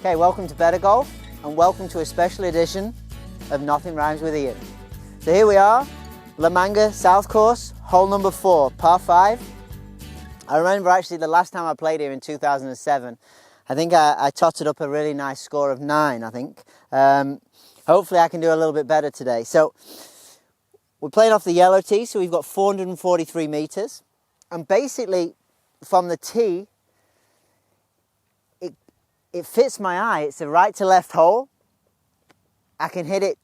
Okay, welcome to Better Golf and welcome to a special edition of Nothing Rhymes with Ian. So here we are, LaManga South Course, hole number 4, par 5. I remember actually the last time I played here in 2007, I think I totted up a really nice score of 9, I think. Hopefully I can do a little bit better today. So we're playing off the yellow tee, so we've got 443 meters. And basically from the tee, it fits my eye. It's a right to left hole. I can hit it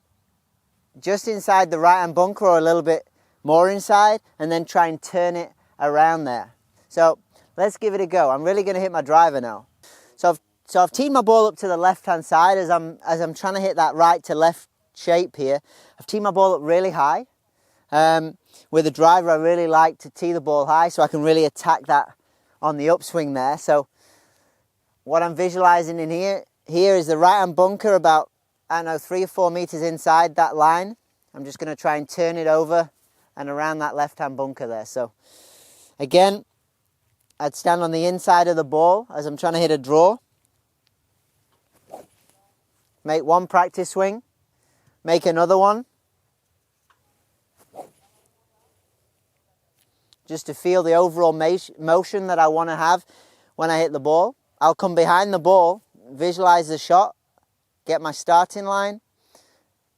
just inside the right hand bunker or a little bit more inside and then try and turn it around there. So let's give it a go. I'm really going to hit my driver now. So I've teed my ball up to the left hand side as I'm trying to hit that right to left shape here. I've teed my ball up really high. With the driver I really like to tee the ball high so I can really attack that on the upswing there. So what I'm visualizing in here is the right hand bunker about, I don't know, 3 or 4 meters inside that line. I'm just going to try and turn it over and around that left hand bunker there. So again, I'd stand on the inside of the ball as I'm trying to hit a draw. Make one practice swing, make another one. Just to feel the overall motion that I want to have when I hit the ball. I'll come behind the ball, visualize the shot, get my starting line,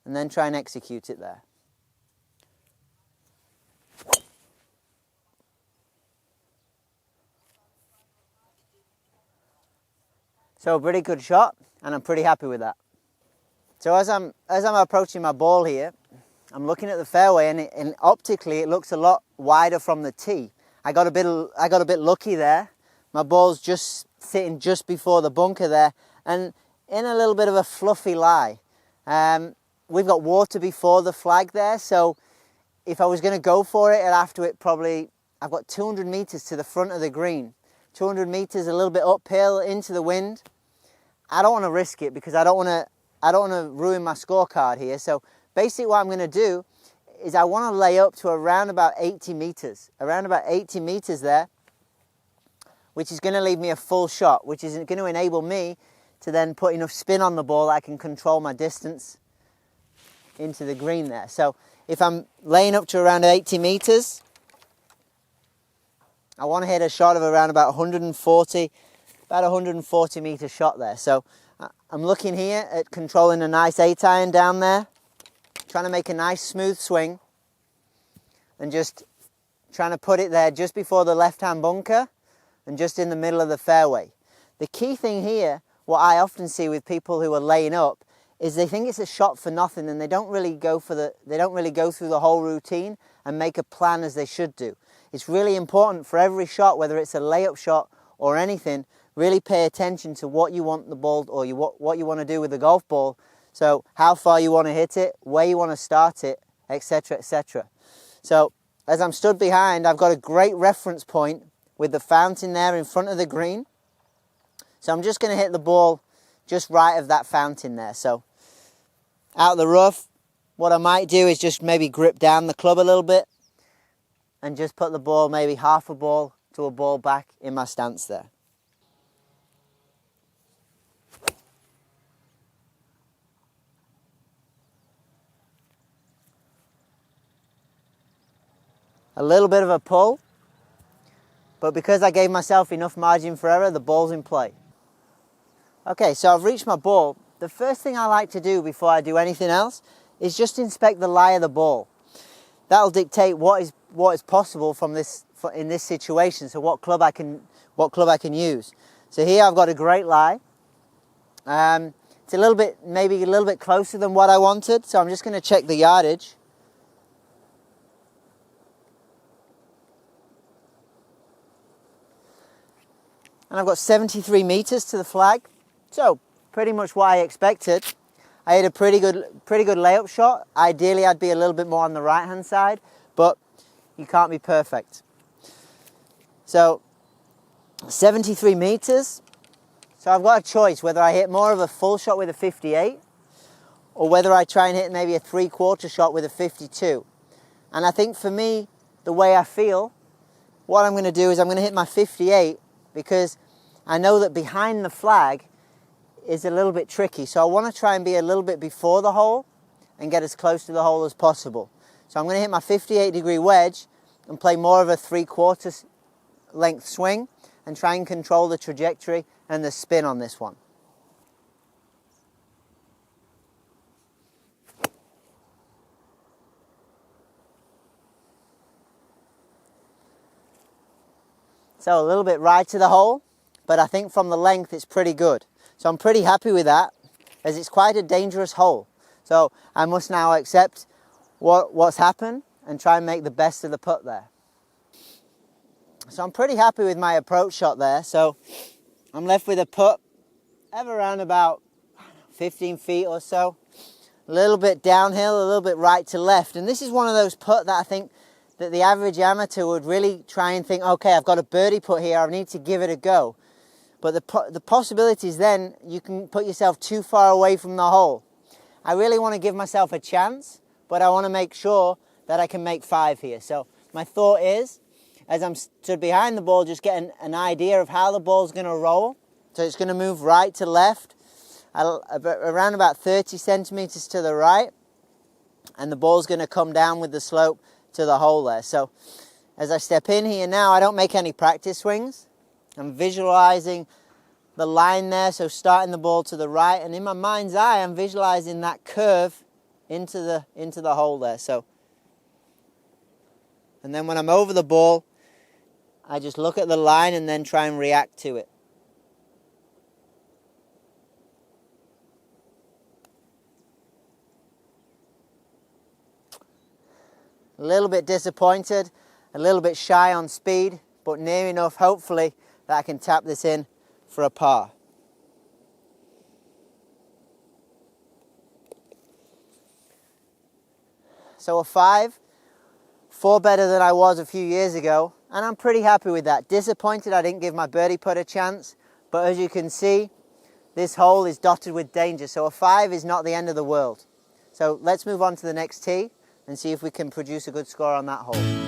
and then try and execute it there. So a pretty good shot, and I'm pretty happy with that. So as I'm approaching my ball here, I'm looking at the fairway, and optically it looks a lot wider from the tee. I got a bit lucky there. My ball's just sitting just before the bunker there, and in a little bit of a fluffy lie. We've got water before the flag there, so if I was going to go for it, I'd have to I've got 200 meters to the front of the green. 200 meters, a little bit uphill into the wind. I don't want to risk it because I don't want to ruin my scorecard here. So basically what I'm going to do is I want to lay up to around about 80 meters. Around about 80 meters there, which is going to leave me a full shot, which is going to enable me to then put enough spin on the ball that I can control my distance into the green there. So if I'm laying up to around 80 meters, I want to hit a shot of around about 140 meter shot there. So I'm looking here at controlling a nice 8-iron down there, trying to make a nice smooth swing, and just trying to put it there just before the left-hand bunker and just in the middle of the fairway. The key thing here, what I often see with people who are laying up, is they think it's a shot for nothing and they don't really go through the whole routine and make a plan as they should do. It's really important for every shot, whether it's a layup shot or anything, really pay attention to what you want the ball or what you want to do with the golf ball. So how far you want to hit it, where you want to start it, etc, etc. So as I'm stood behind, I've got a great reference point with the fountain there in front of the green. So I'm just going to hit the ball just right of that fountain there. So out of the rough, what I might do is just maybe grip down the club a little bit and just put the ball maybe half a ball to a ball back in my stance there. A little bit of a pull, but because I gave myself enough margin for error, the ball's in play. Okay, so I've reached my ball. The first thing I like to do before I do anything else is just inspect the lie of the ball. That'll dictate what is possible in this situation. So what club I can use. So here I've got a great lie. It's maybe a little bit closer than what I wanted. So I'm just going to check the yardage. And I've got 73 meters to the flag, so pretty much what I expected. I hit a pretty good layup shot. Ideally, I'd be a little bit more on the right-hand side, but you can't be perfect. So 73 meters. So I've got a choice whether I hit more of a full shot with a 58 or whether I try and hit maybe a 3/4 shot with a 52. And I think for me, the way I feel, what I'm going to do is I'm going to hit my 58 because I know that behind the flag, is a little bit tricky. So I want to try and be a little bit before the hole and get as close to the hole as possible. So I'm going to hit my 58-degree wedge and play more of a 3/4 length swing and try and control the trajectory and the spin on this one. So a little bit right to the hole, but I think from the length it's pretty good. So I'm pretty happy with that, as it's quite a dangerous hole. So I must now accept what's happened and try and make the best of the putt there. So I'm pretty happy with my approach shot there. So I'm left with a putt of around about 15 feet or so. A little bit downhill, a little bit right to left. And this is one of those putts that I think that the average amateur would really try and think, okay, I've got a birdie putt here, I need to give it a go. But the possibilities then, you can put yourself too far away from the hole. I really want to give myself a chance, but I want to make sure that I can make 5 here. So my thought is, as I'm stood behind the ball, just getting an idea of how the ball's going to roll. So it's going to move right to left, around about 30 centimeters to the right, and the ball's going to come down with the slope to the hole there. So as I step in here now, I don't make any practice swings. I'm visualizing the line there, so starting the ball to the right, and in my mind's eye I'm visualizing that curve into the hole there. So, and then when I'm over the ball, I just look at the line and then try and react to it. A little bit disappointed, a little bit shy on speed, but near enough, hopefully, that I can tap this in for a par. So a 5, 4 better than I was a few years ago, and I'm pretty happy with that. Disappointed I didn't give my birdie putt a chance, but as you can see, this hole is dotted with danger, so a 5 is not the end of the world. So let's move on to the next tee and see if we can produce a good score on that hole.